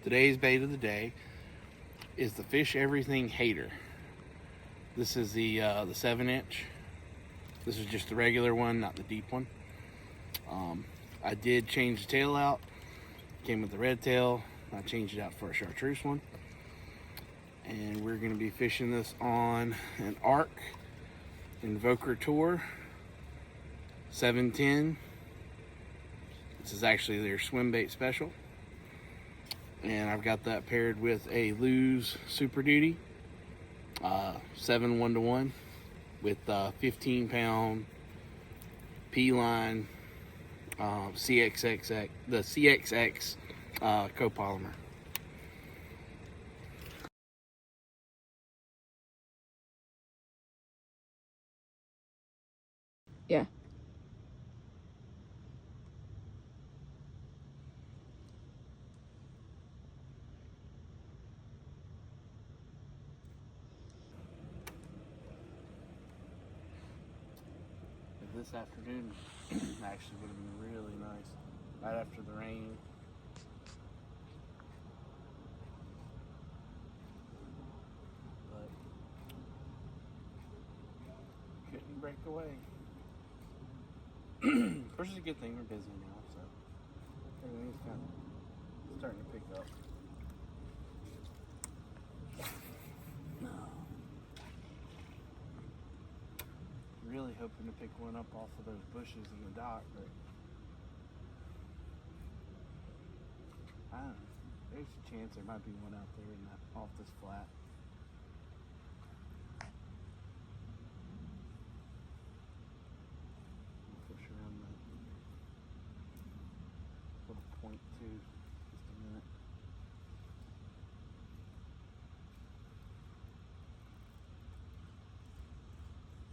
Today's bait of the day is the Fish Everything Hater. This is the 7-inch. This is just the regular one, not the deep one. I did change the tail out. Came with the red tail. I changed it out for a chartreuse one. And we're going to be fishing this on an Arc Invoker Tour 710. This is actually their swim bait special. And I've got that paired with a Lew's Super Duty 7 1-to-1 with 15-pound P-line CXXX, the CXX copolymer. Yeah. This afternoon actually would have been really nice, right after the rain. But couldn't break away. Of course, it's a good thing we're busy now, so everything's kind of starting to pick up. Really hoping to pick one up off of those bushes in the dock, but I don't know. There's a chance there might be one out there in that, off this flat. Push around that little point too, just a minute.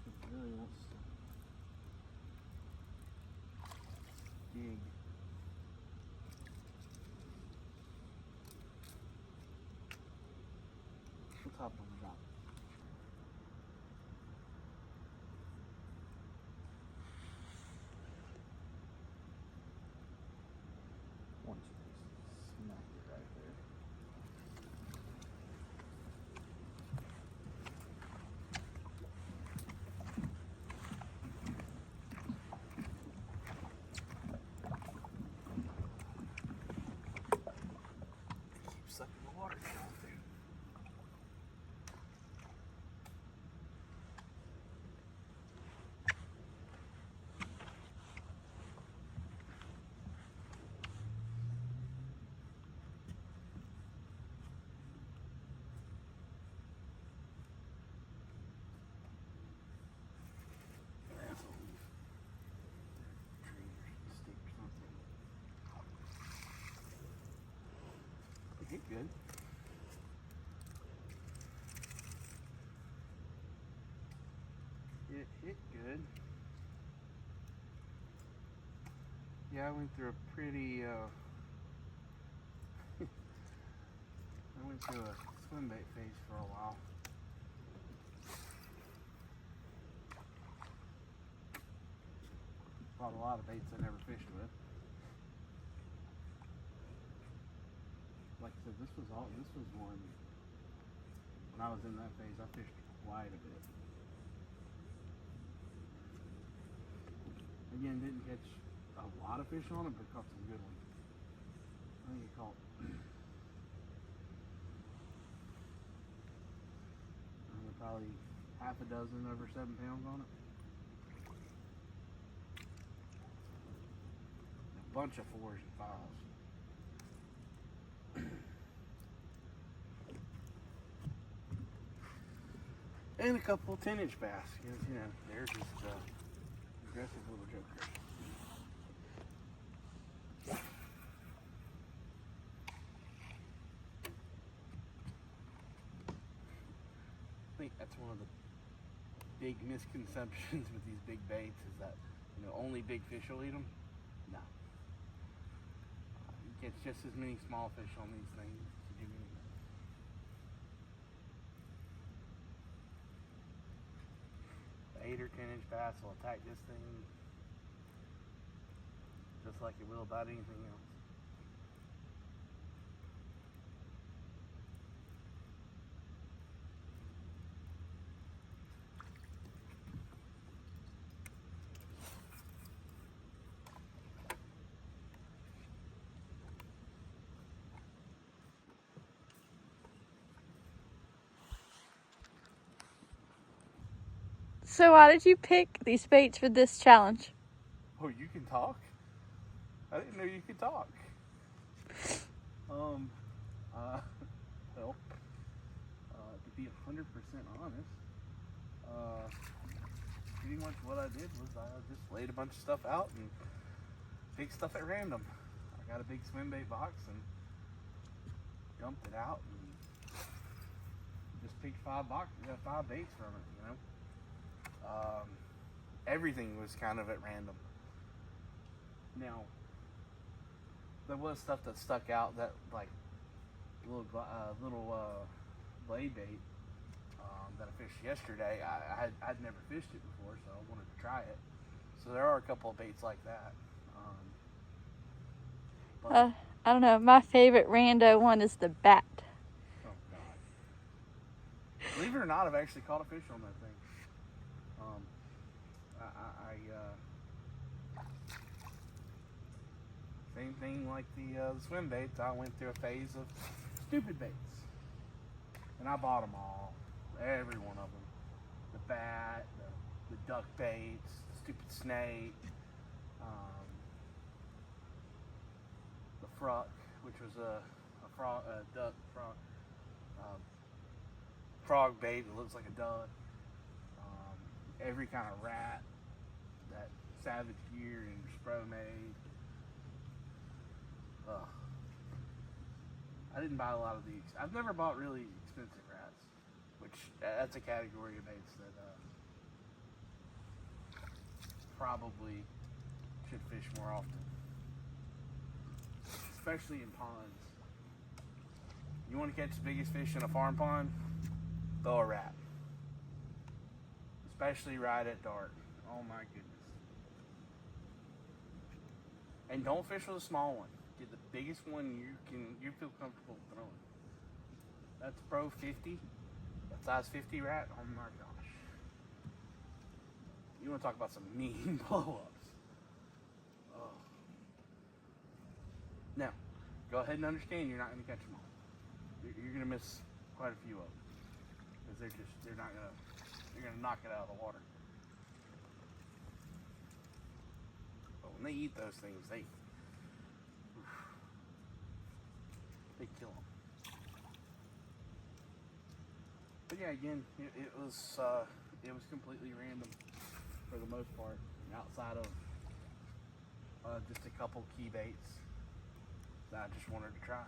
It really wants to dig. What's up on the dock? One, two, smack it right there. Keep sucking the water down through. That's a leaf. Tree or stick or something. It hit good. It hit good. Yeah, I went through a pretty I went through a swim bait phase for a while. Bought a lot of baits I never fished with. Like I said, this was one when I was in that phase. I fished quite a bit. Again, didn't catch a lot of fish on it, but caught some good ones. I think it caught probably half a dozen over 7 pounds on it. A bunch of 4s and 5s. And a couple 10-inch bass, because, you know, they're just aggressive little jokers. I think that's one of the big misconceptions with these big baits is that, you know, only big fish will eat them. No. You catch just as many small fish on these things as you do anything. The 8 or 10-inch bass will attack this thing just like it will about anything else. So why did you pick these baits for this challenge? Oh, you can talk? I didn't know you could talk. Well, to be 100% honest, pretty much what I did was I just laid a bunch of stuff out and picked stuff at random. I got a big swim bait box and dumped it out and just picked 5 baits from it, you know. Everything was kind of at random. Now, there was stuff that stuck out that like little blade bait that I fished yesterday. I'd never fished it before, so I wanted to try it. So there are a couple of baits like that. I don't know. My favorite rando one is the bat. Oh God! Believe it or not, I've actually caught a fish on that thing. Same thing like the swim baits. I went through a phase of stupid baits, and I bought them all, every one of them. The bat, the duck baits, the stupid snake, the fruck, which was a duck frog bait that looks like a duck. Every kind of rat that Savage Gear and Spro made. I didn't buy a lot of these. I've never bought really expensive rats, which that's a category of baits that probably should fish more often, especially in ponds. You want to catch the biggest fish in a farm pond? Throw a rat, especially right at dark. Oh my goodness! And don't fish with a small one. Get the biggest one you feel comfortable throwing. That's Pro 50. That size 50 rat. Oh my gosh! You want to talk about some mean blow-ups? Oh. Now, go ahead and understand you're not going to catch them all. You're going to miss quite a few of them because they're going to knock it out of the water. But when they eat those things, they kill them. But yeah, again, it was completely random for the most part, outside of just a couple key baits that I just wanted to try.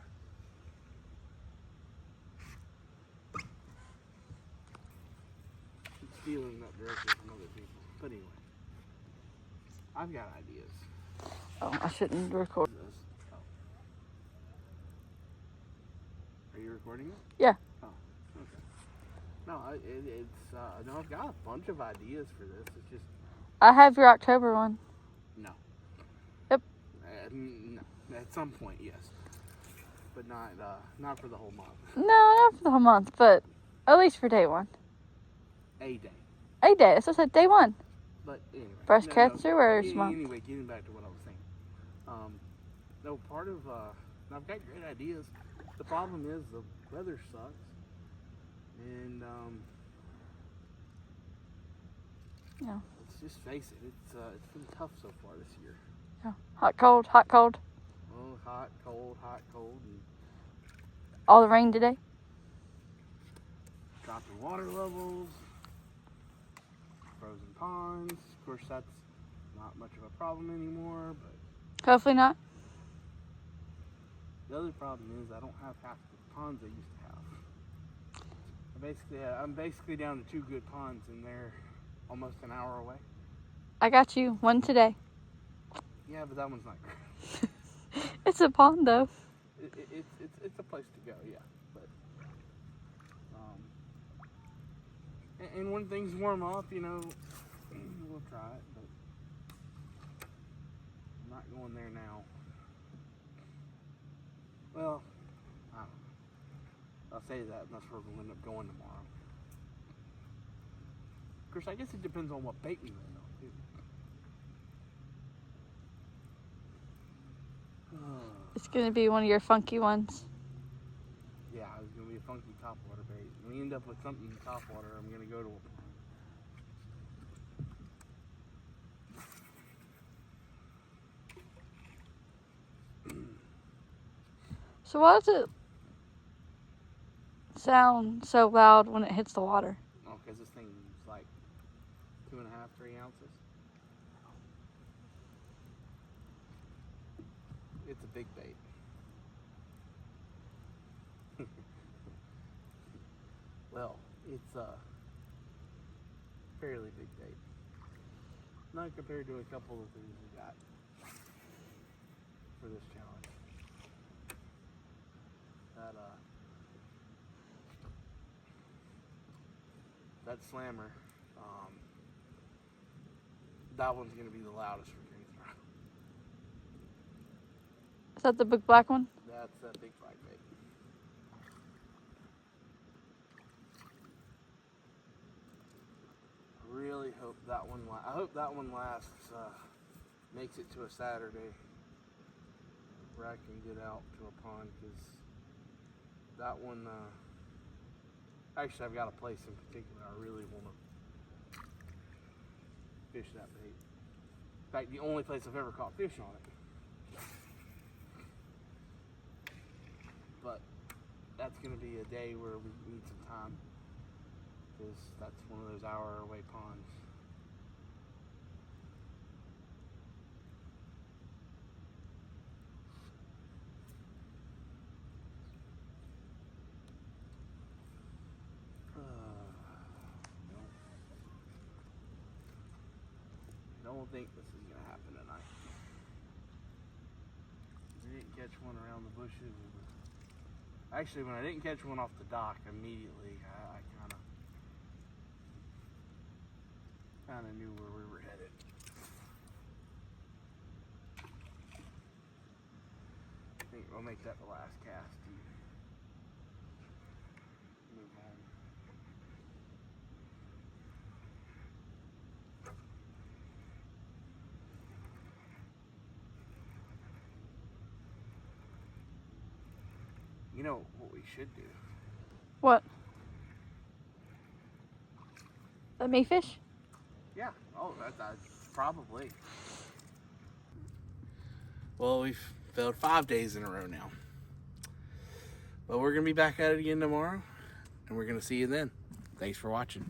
It's stealing that directly from other people. But anyway, I've got ideas. Oh, I shouldn't record. Are you recording it? Yeah. Oh, okay. No, no, I've got a bunch of ideas for this. It's just I have your October one. no. Yep. No. At some point, yes, but not for the whole month. No, not for the whole month, but at least for day one. A day. A day. That's what I said. Day one. But anyway. Breast cancer wares month. Anyway, getting back to what I was saying. No, part of I've got great ideas. The problem is the weather sucks, and Yeah. let's just face it. It's been tough so far this year. Yeah. Hot, cold, hot, cold. Oh, hot, cold, and All the rain today. dropping water levels, frozen ponds. Of course, that's not much of a problem anymore, but Hopefully not. the other problem is I don't have half the ponds I used to have. I'm basically down to 2 good ponds, and they're almost an hour away. I got you. One today. Yeah, but that one's not great. It's a pond, though. It's a place to go, yeah. But and when things warm up, we'll try it. But I'm not going there now. Well, I don't know. I'll say that unless we're going to end up going tomorrow. Of course, I guess it depends on what bait we land on, too. It's going to be one of your funky ones. Yeah, it's going to be a funky topwater bait. When we end up with something in topwater, I'm going to go to a pond. So why does it sound so loud when it hits the water? Oh, because this thing's like 2.5, 3 ounces. It's a big bait. Well, it's a fairly big bait. Not compared to a couple of things we got for this challenge. That slammer, that one's gonna be the loudest for Greensboro. Is that the big black one? That's that big black bait. I really hope that one. I hope that one lasts. Makes it to a Saturday where I can get out to a pond, because that one. Actually, I've got a place in particular I really want to fish that bait. In fact, the only place I've ever caught fish on it. But that's going to be a day where we need some time, because that's one of those hour-away ponds. I don't think this is going to happen tonight. We didn't catch one around the bushes. Actually, when I didn't catch one off the dock immediately, I kind of knew where we were headed. I think we'll make that the last cast and move on. You know what we should do? What? Let me fish? Yeah. Oh, that's probably. Well, we've failed 5 days in a row now. But we're going to be back at it again tomorrow, and we're going to see you then. Thanks for watching.